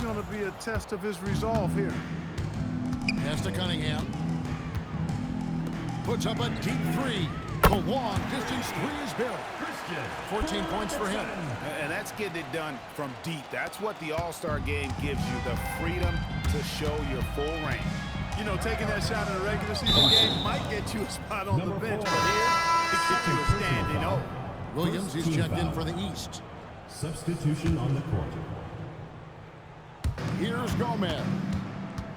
going to be a test of his resolve here. Pass to Cunningham. Puts up a deep three. The long distance three is good. 14 points for him. And that's getting it done from deep. That's what the All-Star game gives you, the freedom to show your full range. You know, taking that shot in a regular season game might get you a spot on the bench, but here, it gets you a standing O. Williams is checked in for the East. Substitution on the court. Here's Gomez.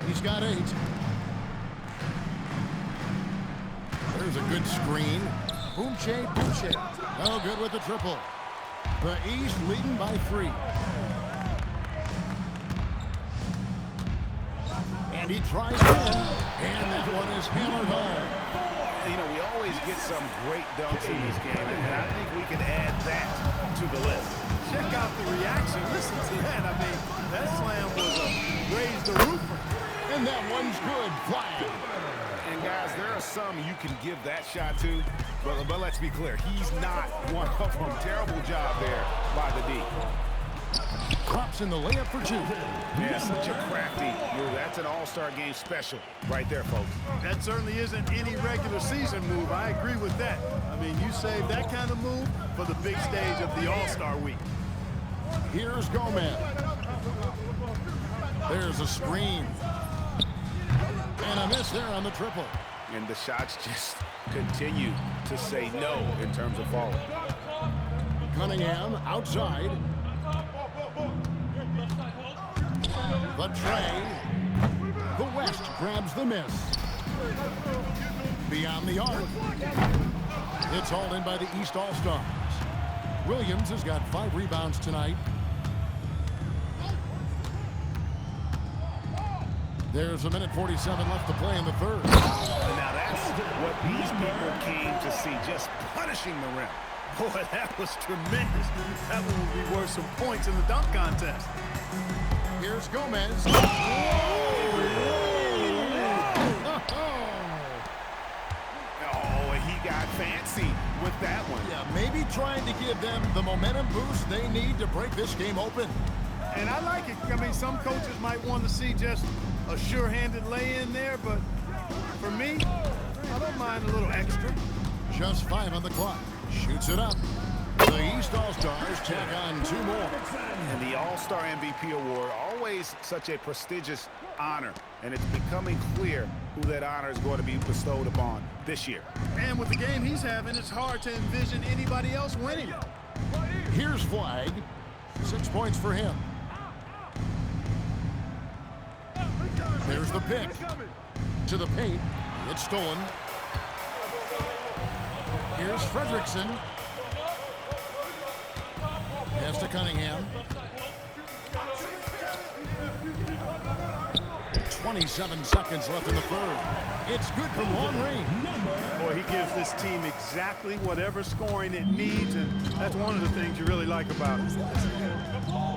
He's got 8. There's a good screen. Boucher. No good with the triple. The East leading by 3. And he tries again. And that one is hammered home. You know, we always get some great dunks in this game, and I think we can add that to the list. Check out the reaction. Listen to that. I mean, that slam was a raise the roofer. And that one's good. Flying. And guys, there are some you can give that shot to, but let's be clear, he's not one of them. Terrible job there by the D. Drops in the layup for 2. Yeah, such a crafty move. That's an All-Star game special right there, folks. That certainly isn't any regular season move. I agree with that. I mean, you save that kind of move for the big stage of the All-Star week. Here's Gomez. There's a screen. And a miss there on the triple. And the shots just continue to say no in terms of falling. Cunningham outside. The tray. The West grabs the miss. Beyond the arc. It's hauled in by the East All-Stars. Williams has got 5 rebounds tonight. There's a minute 47 left to play in the third. And now that's what these people came to see, just punishing the rim. Boy, that was tremendous. That one will be worth some points in the dunk contest. Here's Gomez. Oh, he got fancy with that one. Yeah, maybe trying to give them the momentum boost they need to break this game open. And I like it. I mean, some coaches might want to see just a sure-handed lay-in there, but for me, I don't mind a little extra. Just 5 on the clock. Shoots it up. The East All-Stars tack on 2 more. And the All-Star MVP award, always such a prestigious honor, and it's becoming clear who that honor is going to be bestowed upon this year. And with the game he's having, it's hard to envision anybody else winning it. Here's Flag. 6 points for him. There's the pick. To the paint. It's stolen. Here's Fredrickson. Pass to Cunningham. 27 seconds left in the third. It's good from long range. Boy, he gives this team exactly whatever scoring it needs, and that's one of the things you really like about it.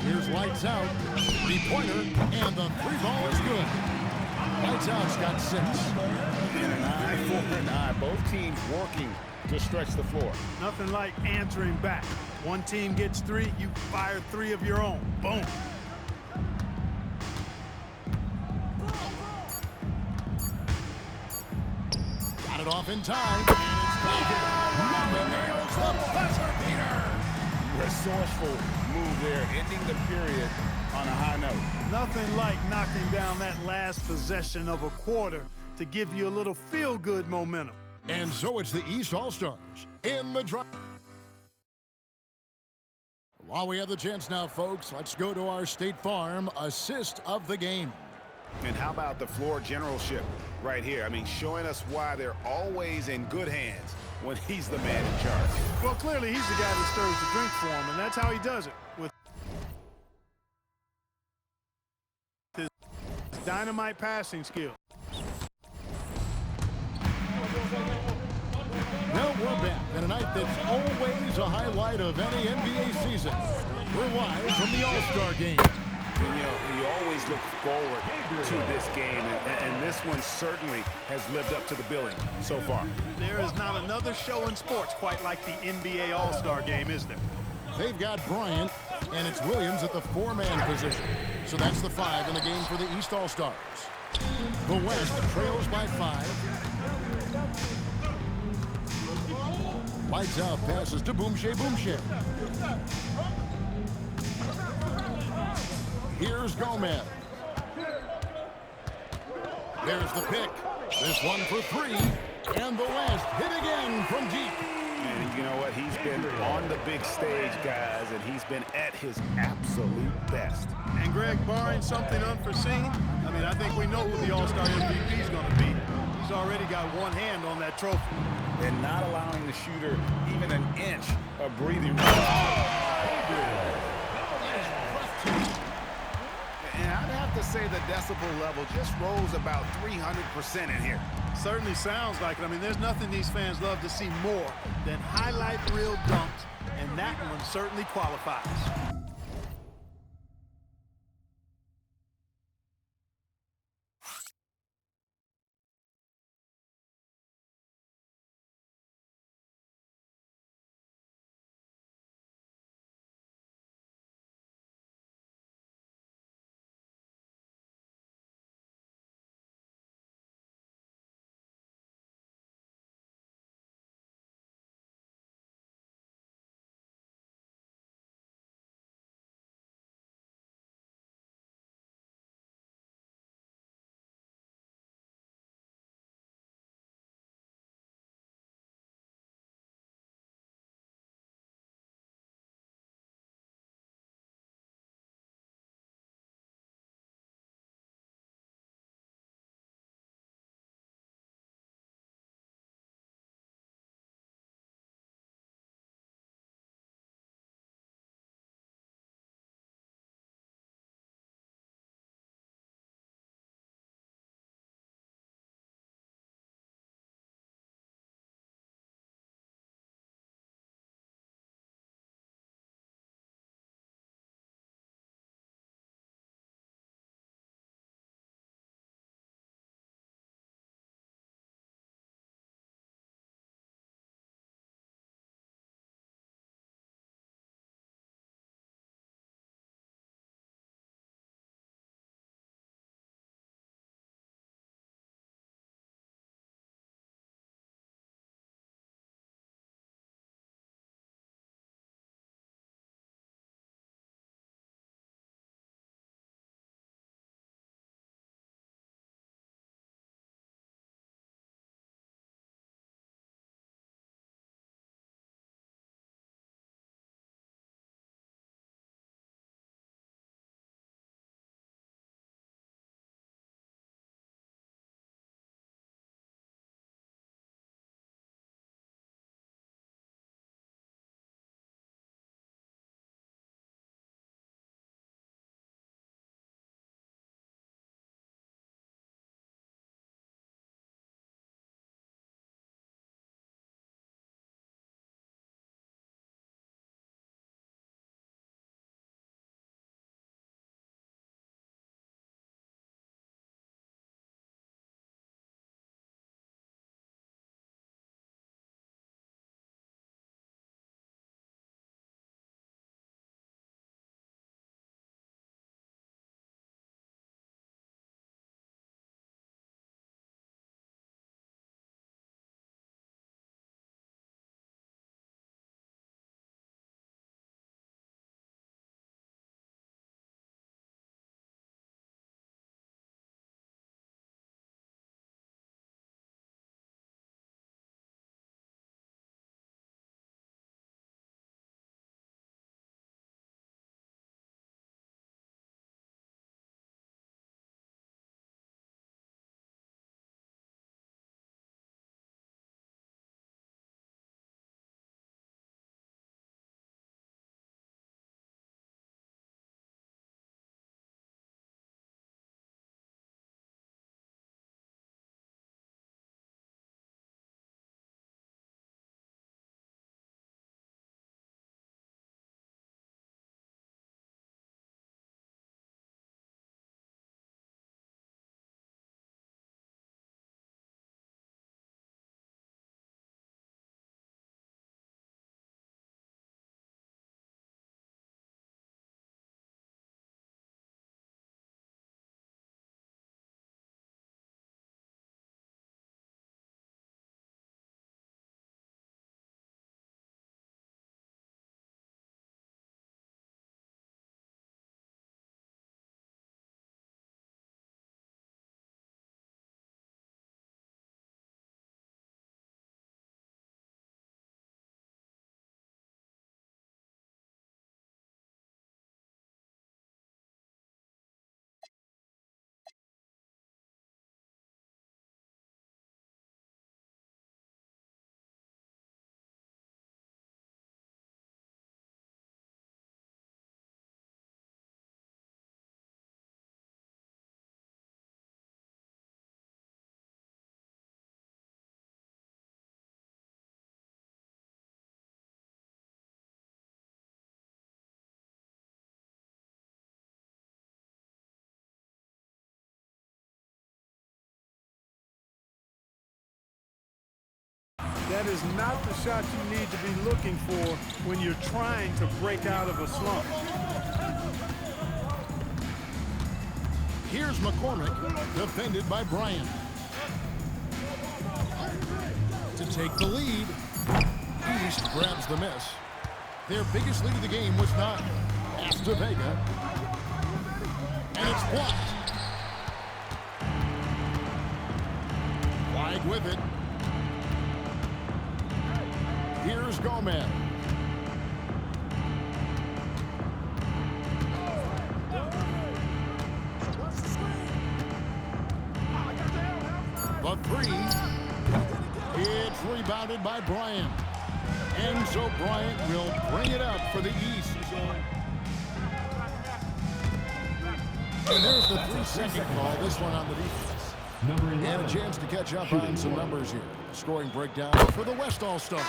Here's Lights Out. Three-pointer, and the 3-ball is good. Lights Out's got 6. And an eye for an eye. Both teams working to stretch the floor. Nothing like answering back. One team gets 3, you fire 3 of your own. Boom. Got it off in time, and it's broken. Nails the buzzer beater. Resourceful move there, ending the period on a high note. Nothing like knocking down that last possession of a quarter to give you a little feel-good momentum. And so it's the East All-Stars in the drive. While we have the chance now, folks, let's go to our State Farm assist of the game. And how about the floor generalship right here? I mean, showing us why they're always in good hands when he's the man in charge. Well, clearly he's the guy that stirs the drink for him, and that's how he does it, with his dynamite passing skill. Well, we're back at a night that's always a highlight of any NBA season. We're live from the All-Star Game. You know, you always look forward to this game, and this one certainly has lived up to the billing so far. There is not another show in sports quite like the NBA All-Star Game, is there? They've got Bryant. And it's Williams at the 4-man position. So that's the 5 in the game for the East All-Stars. The West trails by 5. Lights out passes to Boomshay. Here's Gomez. There's the pick. This one for 3. And the West hit again from deep. And you know what? He's been on the big stage, guys, and he's been at his absolute best. And Greg, barring something unforeseen, I mean, I think we know who the All-Star MVP is going to be. He's already got one hand on that trophy. And not allowing the shooter even an inch of breathing room. And I'd have to say the decibel level just rose about 300% in here. Certainly sounds like it. I mean, there's nothing these fans love to see more than highlight reel dunks, and that one certainly qualifies. That is not the shot you need to be looking for when you're trying to break out of a slump. Here's McCormick, defended by Bryant. To take the lead, East grabs the miss. Their biggest lead of the game was 9. Pass to Vega. And it's blocked. Flag with it. Here's Gomez. The 3. It's rebounded by Bryant. And so Bryant will bring it up for the East. And there's the 3-second call. This one on the defense. Number 11. And a chance to catch up on some numbers here. Scoring breakdown for the West All-Stars.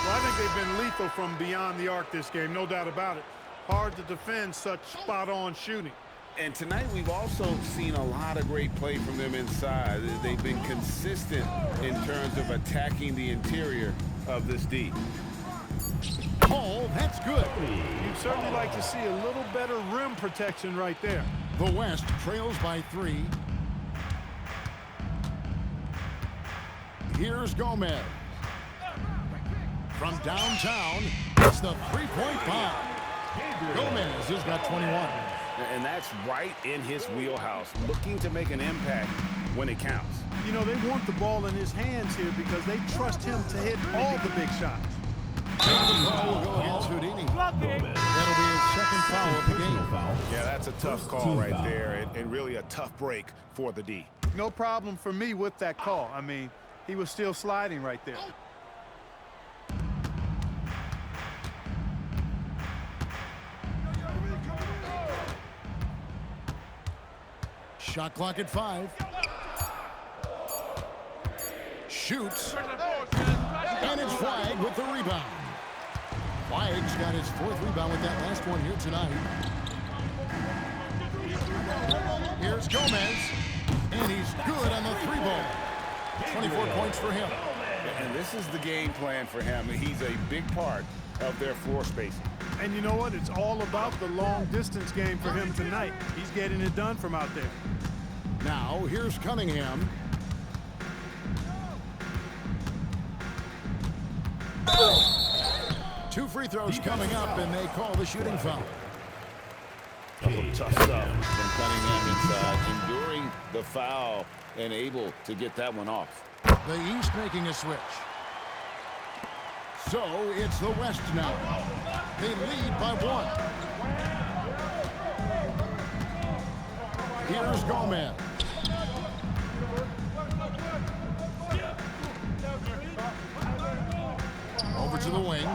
Well, I think they've been lethal from beyond the arc this game, no doubt about it. Hard to defend such spot-on shooting. And tonight we've also seen a lot of great play from them inside. They've been consistent in terms of attacking the interior of this D. Oh, that's good. You'd certainly like to see a little better rim protection right there. The West trails by 3. Here's Gomez. From downtown, it's the 3-point bomb. Gomez has got 21. And that's right in his wheelhouse, looking to make an impact when it counts. You know, they want the ball in his hands here because they trust him to hit all the big shots. And the call will go against Houdini. That'll be his second foul of the game. Yeah, that's a tough call right there, and really a tough break for the D. No problem for me with that call. I mean, he was still sliding right there. Shot clock at 5. Shoots. And it's Flag with the rebound. Flag's got his 4th rebound with that last one here tonight. Here's Gomez. And he's good on the 3-ball. 24 points for him. And this is the game plan for him. He's a big part of their floor spacing. And you know what? It's all about the long-distance game for him tonight. He's getting it done from out there. Now, here's Cunningham. Two free throws coming up, and they call the shooting foul. Tough stuff from Cunningham inside, enduring the foul and able to get that one off. The East making a switch. So it's the West now. They lead by 1. Here's Gomez. Over to the wing.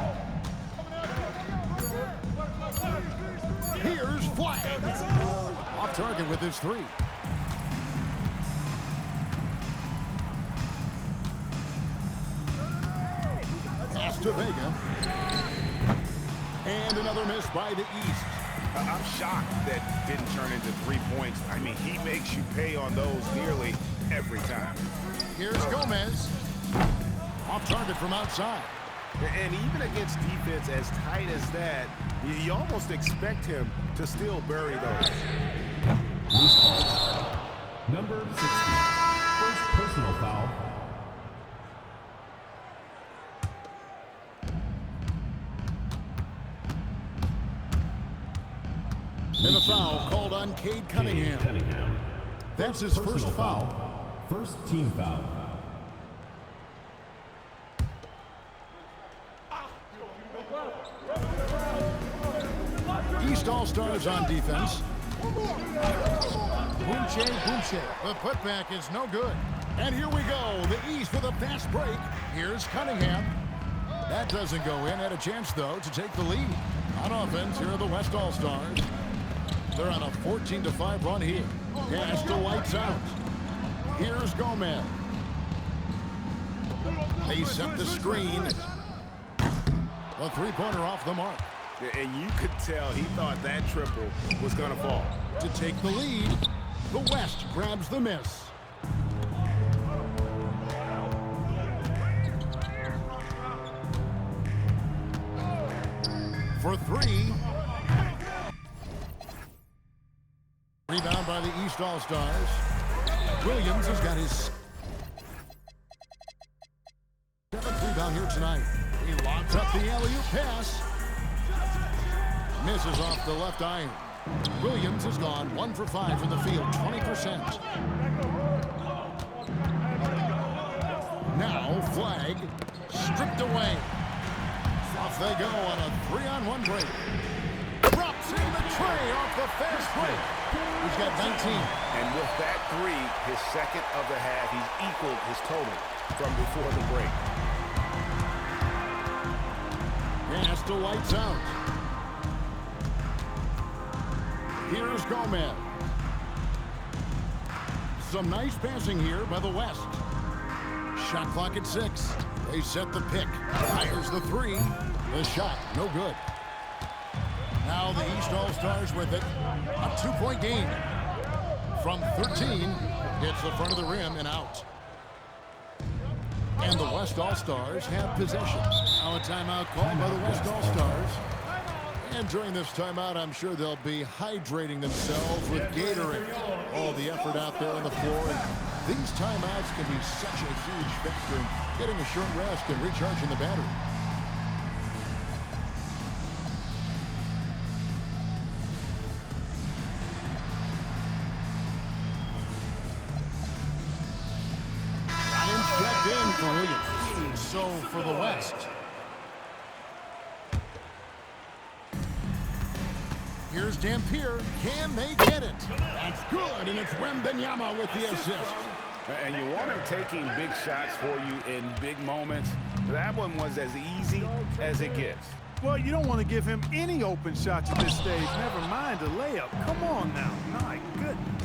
Here's Flag. Off target with his 3. Pass to Vega. And another miss by the East. I'm shocked that didn't turn into 3 points. I mean, he makes you pay on those nearly every time. Here's Gomez. Off target from outside. And even against defense as tight as that, you almost expect him to still bury those. Number 60. First personal foul. And a foul called on Cade Cunningham. That's his first foul. First team foul. East All-Stars on defense. Boucher. The putback is no good. And here we go. The East with a fast break. Here's Cunningham. That doesn't go in. Had a chance, though, to take the lead. On offense, here are the West All-Stars. They're on a 14-5 run here. Pass to White's out. Here's Gomez. They set the screen. A 3-pointer off the mark. And you could tell he thought that triple was going to fall. To take the lead, the West grabs the miss. for three. Rebound by the East All-Stars. Williams has got his 7th rebound here tonight. He lobs up the alley-oop pass. Misses off the left iron. Williams has gone 1 for 5 from the field, 20%. Now flag stripped away. Off they go on a 3-on-1 break. Drops in the tray off the fast break. He's got 19. And with that three, his second of the half, he's equaled his total from before the break. Pass to lights out. Here's Gomez. Some nice passing here by the West. Shot clock at 6. They set the pick. Fires the three. The shot, no good. Now the East All-Stars with it. A 2-point game. From 13, hits the front of the rim and out. And the West All-Stars have possession. Now a timeout called by the West All-Stars. And during this timeout, I'm sure they'll be hydrating themselves with Gatorade. All the effort out there on the floor. And these timeouts can be such a huge factor in getting a short rest and recharging the battery. Checked in for Williams. So for the West. Here's Dampier. Can they get it? That's good, and it's Wembanyama with the assist. And you want him taking big shots for you in big moments. That one was as easy as it gets. Well, you don't want to give him any open shots at this stage. Never mind a layup. Come on now. My goodness.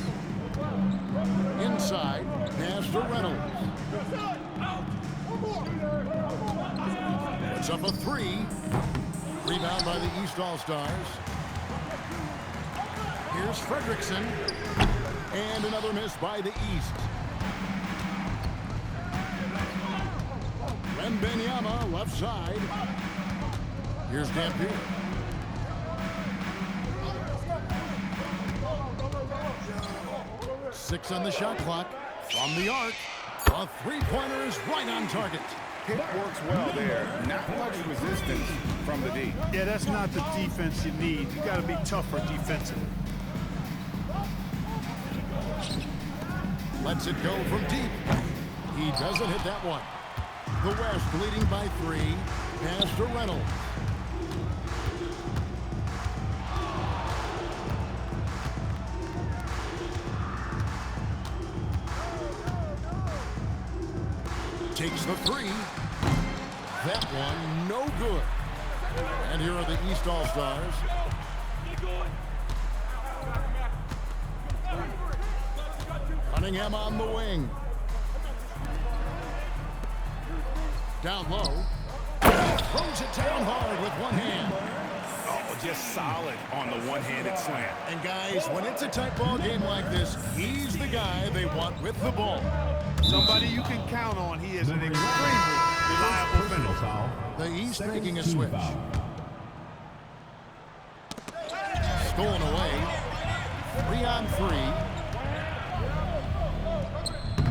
Inside, pass to Reynolds. Puts up a three. Rebound by the East All-Stars. Here's Fredrickson. And another miss by the East. Wembanyama left side. Here's Dampier. Six on the shot clock. From the arc. A three-pointer is right on target. Pick works well there. Not much resistance from the D. Yeah, that's not the defense you need. You got to be tougher defensively. Lets it go from deep. He doesn't hit that one. The West leading by 3. Pass to Reynolds. Takes the 3. That one, no good. And here are the East All-Stars. Cunningham on the wing. Down low. Throws it down hard with one hand. Oh, just solid on the one-handed slam. And guys, when it's a tight ball game like this, he's the guy they want with the ball. Somebody you can count on. He is an extremely reliable Personal finisher. foul. The East Second making a team switch. foul. Stolen away. 3-on-3.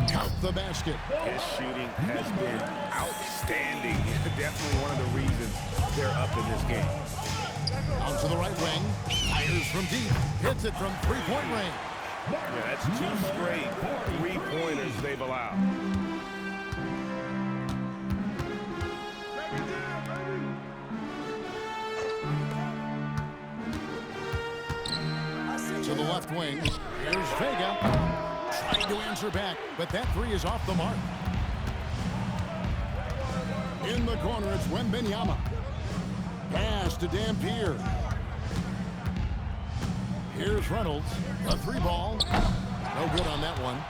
Count the basket. His shooting has been outstanding. Definitely one of the reasons they're up in this game. Out to the right wing. Fires from deep. Hits it from three-point range. Yeah, that's 2 straight three-pointers they've allowed. To the left wing. Here's Vega. Trying to answer back, but that 3 is off the mark. In the corner, it's Wembanyama. Pass to Dampier. Here's Reynolds. A 3 ball. No good on that one.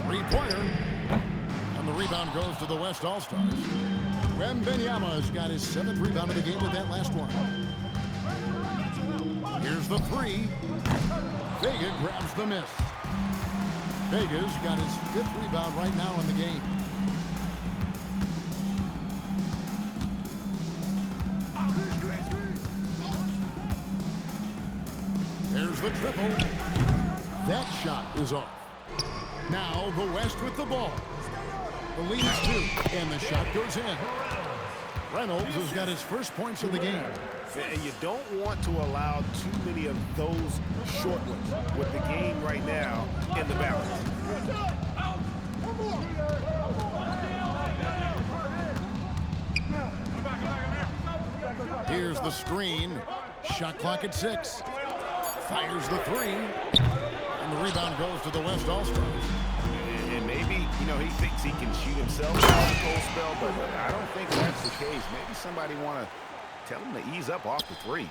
Three-pointer. And the rebound goes to the West All-Stars. Wembanyama's got his 7th rebound of the game with that last one. Here's the 3. Vega grabs the miss. Vega's got his 5th rebound right now in the game. the triple. That shot is off. Now the West with the ball. The lead's 2, and the shot goes in. Reynolds has got his first points of the game. And you don't want to allow too many of those short ones with the game right now in the balance. Here's the screen. Shot clock at 6. Fires the 3. And the rebound goes to the West All-Stars. And maybe, he thinks he can shoot himself out of the cold spell, but I don't think that's the case. Maybe somebody want to tell him to ease up off the threes.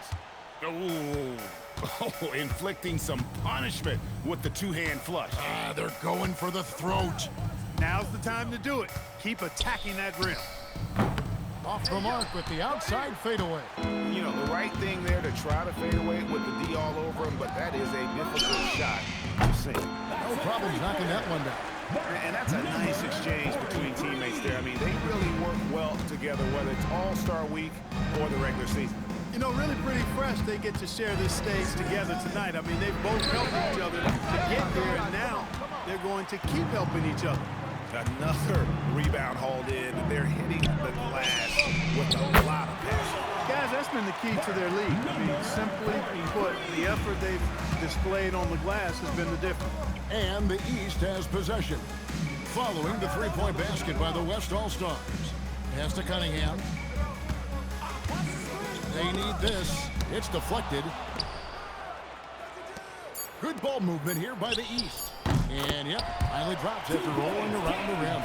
Oh, inflicting some punishment with the two-hand flush. They're going for the throat. Now's the time to do it. Keep attacking that rim. Off the mark with the outside fadeaway. The right thing there to try to fade away with the D all over him, but that is a difficult shot to sink. No problem knocking that one down. And that's a nice exchange between teammates there. I mean, they really work well together, whether it's All-Star Week or the regular season. Really pretty fresh they get to share this stage together tonight. I mean, they've both helped each other to get here, and now they're going to keep helping each other. Another rebound hauled in. They're hitting the glass with a lot of passion. Guys, that's been the key to their lead. I mean, simply put, the effort they've displayed on the glass has been the difference. And the East has possession. Following the three-point basket by the West All-Stars. Pass to Cunningham. They need this. It's deflected. Good ball movement here by the East. And, yep, finally drops after rolling around the rim.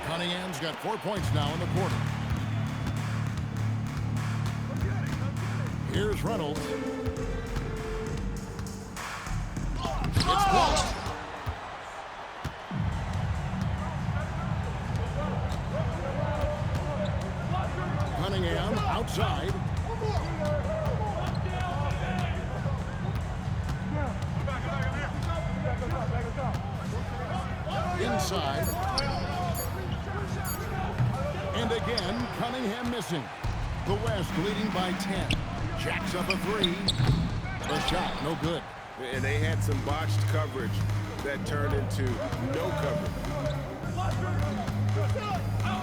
Cunningham's got 4 points now in the quarter. Here's Reynolds. It's blocked. Cunningham outside. Inside. And again, Cunningham missing. The West leading by 10. Jacks up a 3. The shot, no good. And they had some botched coverage that turned into no coverage.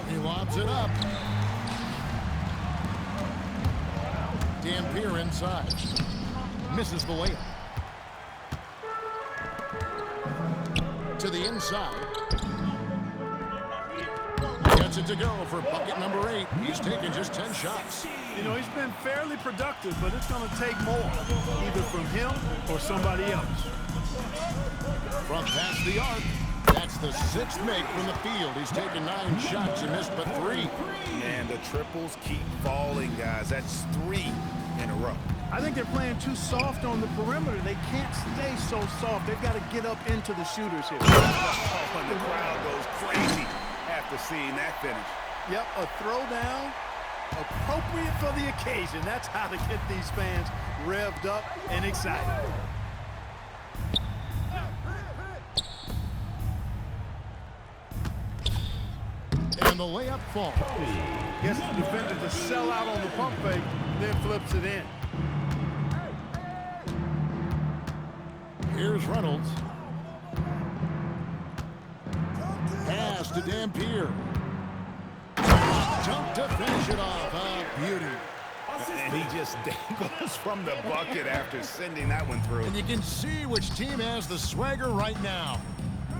He lobs it up. Dampier inside. Misses the layup. To the inside. Gets it to go for bucket number 8. He's taken just 10 shots. He's been fairly productive, but it's going to take more, either from him or somebody else. From past the arc. That's the 6th make from the field. He's taken 9 shots and missed but 3. And the triples keep falling, guys. That's 3 in a row. I think they're playing too soft on the perimeter. They can't stay so soft. They've got to get up into the shooters here. Oh, and the crowd goes crazy after seeing that finish. Yep, a throwdown, appropriate for the occasion. That's how to get these fans revved up and excited. And the layup falls. Gets the defender to sell out on the pump fake, then flips it in. Here's Reynolds. Pass to Dampier. Dunk to finish it off. A beauty. And he just dangles from the bucket after sending that one through. And you can see which team has the swagger right now.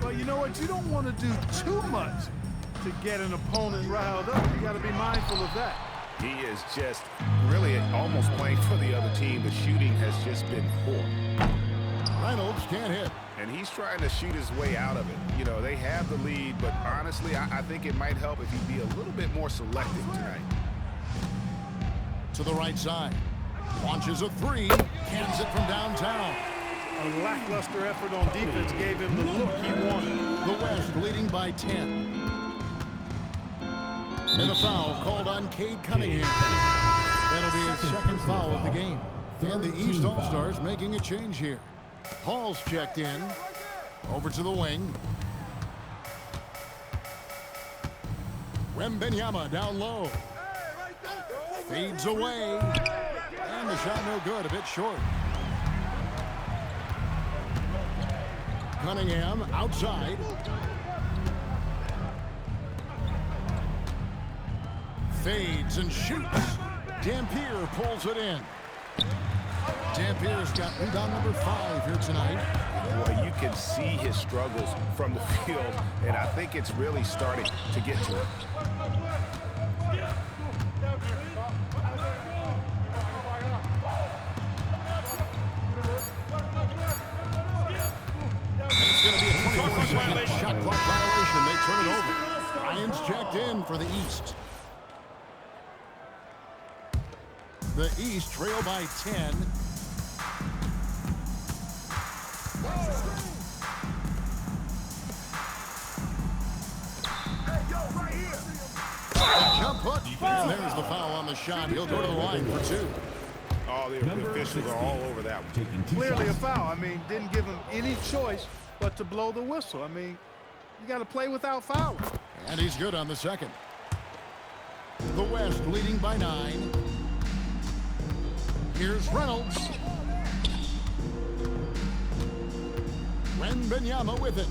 Well, you know what? You don't want to do too much to get an opponent riled up. You got to be mindful of that. He is just really almost playing for the other team. The shooting has just been poor. Reynolds can't hit. And he's trying to shoot his way out of it. They have the lead, but honestly, I think it might help if he be a little bit more selective tonight. To the right side. Launches a 3. Cans it from downtown. A lackluster effort on defense gave him the look he wanted. The West leading by 10. And a foul called on Cade Cunningham. That'll be his second foul of the game. And the East All-Stars making a change here. Hall's checked in. Over to the wing. Wembenyama down low. Fades away. And the shot no good, a bit short. Cunningham outside. Fades and shoots. Dampier pulls it in. Dampier's got rebound number 5 here tonight. Boy, you can see his struggles from the field, and I think it's really starting to get to him. It's going to be a 24-second shot clock violation. They turn it over. Ryan's checked in for the East. The East trail by 10. Jump hook. And there's the foul on the shot. He'll go to the line for 2. Oh, the officials are all over that one. Clearly a foul. I mean, didn't give him any choice but to blow the whistle. I mean, you got to play without fouling. And he's good on the second. The West leading by 9. Here's Reynolds. Wembanyama with it.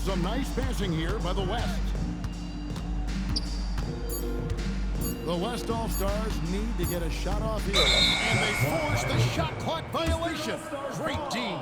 Some nice passing here by the West. The West All-Stars need to get a shot off here. And they force the shot clock violation. Great D.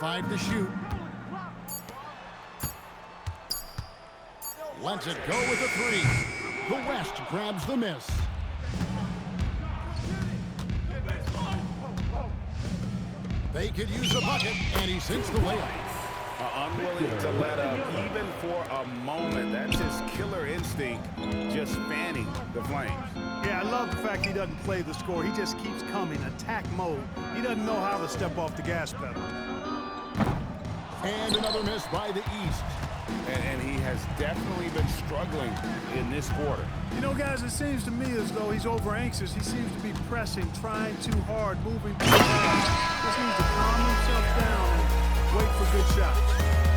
Five to shoot. Lets it go with a 3. The West grabs the miss. They could use a bucket, and he sinks the layup. Unwilling to let up even for a moment. That's his killer instinct, just fanning the flames. Yeah, I love the fact he doesn't play the score. He just keeps coming, attack mode. He doesn't know how to step off the gas pedal. And another miss by the East. And he has definitely been struggling in this quarter. You know, guys, it seems to me as though he's over-anxious. He seems to be pressing, trying too hard, moving too fast. Just needs to calm himself down and wait for good shots.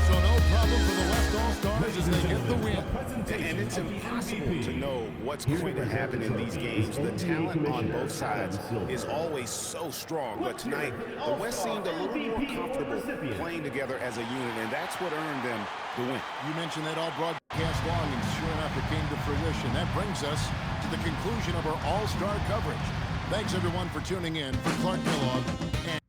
So no problem for the West All-Stars as they get the win. And it's impossible to know what's going to happen in these games. The talent on both sides is always so strong. But tonight, the West seemed a little more comfortable playing together as a unit, and that's what earned them the win. You mentioned that all broadcast long, and sure enough, it came to fruition. That brings us to the conclusion of our All-Star coverage. Thanks, everyone, for tuning in. For Clark Kellogg and